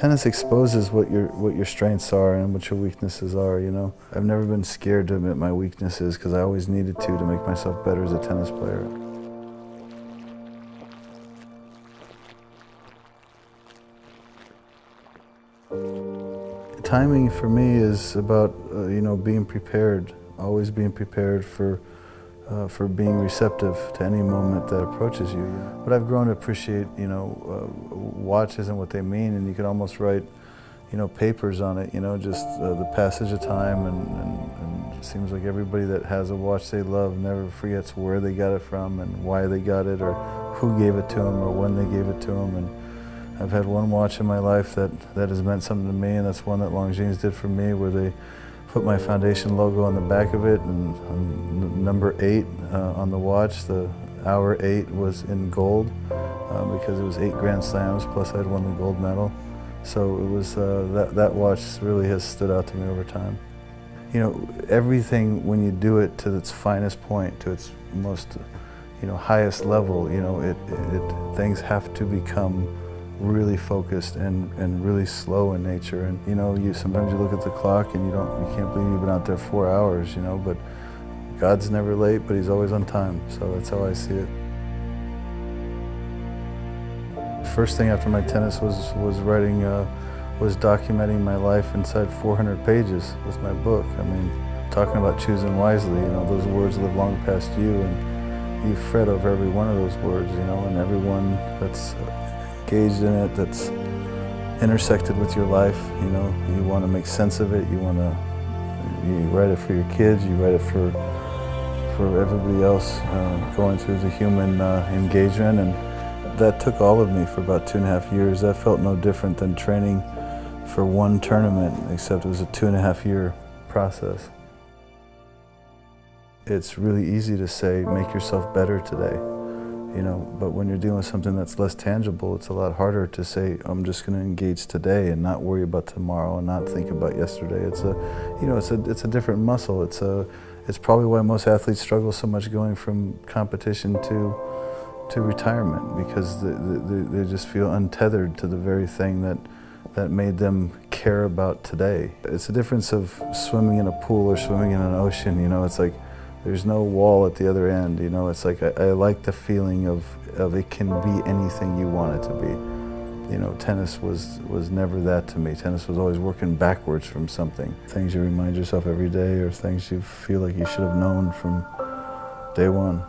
Tennis exposes what your strengths are and what your weaknesses are, you know. I've never been scared to admit my weaknesses because I always needed to make myself better as a tennis player. Timing for me is about, you know, being prepared, always being prepared for being receptive to any moment that approaches you. But I've grown to appreciate, you know, watches and what they mean, and you can almost write, you know, papers on it, you know, just the passage of time, and it seems like everybody that has a watch they love never forgets where they got it from and why they got it or who gave it to them or when they gave it to them. And I've had one watch in my life that has meant something to me, and that's one that Longines did for me, where they put my foundation logo on the back of it, and number 8 on the watch, the hour 8 was in gold because it was 8 Grand Slams, plus I'd won the gold medal. So it was, that watch really has stood out to me over time. You know, everything, when you do it to its finest point, to its most, you know, highest level, you know, things have to become really focused and really slow in nature. And you know, sometimes you look at the clock and you can't believe you've been out there 4 hours, you know, but God's never late, but He's always on time. So that's how I see it. First thing after my tennis was documenting my life inside 400 pages with my book. I mean, talking about choosing wisely, you know, those words live long past you, and you fret over every one of those words, you know, and everyone that's engaged in it, that's intersected with your life. You know, you want to make sense of it. You write it for your kids. You write it for everybody else going through the human engagement. And that took all of me for about 2.5 years. That felt no different than training for one tournament, except it was a 2.5-year process. It's really easy to say, make yourself better today. You know, but when you're dealing with something that's less tangible, it's a lot harder to say, I'm just going to engage today and not worry about tomorrow and not think about yesterday. It's a different muscle. It's probably why most athletes struggle so much going from competition to retirement, because they just feel untethered to the very thing that made them care about today. It's a difference of swimming in a pool or swimming in an ocean. You know, it's like, there's no wall at the other end, you know. It's like I like the feeling of it can be anything you want it to be. You know, tennis was never that to me. Tennis was always working backwards from something. Things you remind yourself every day, or things you feel like you should have known from day one.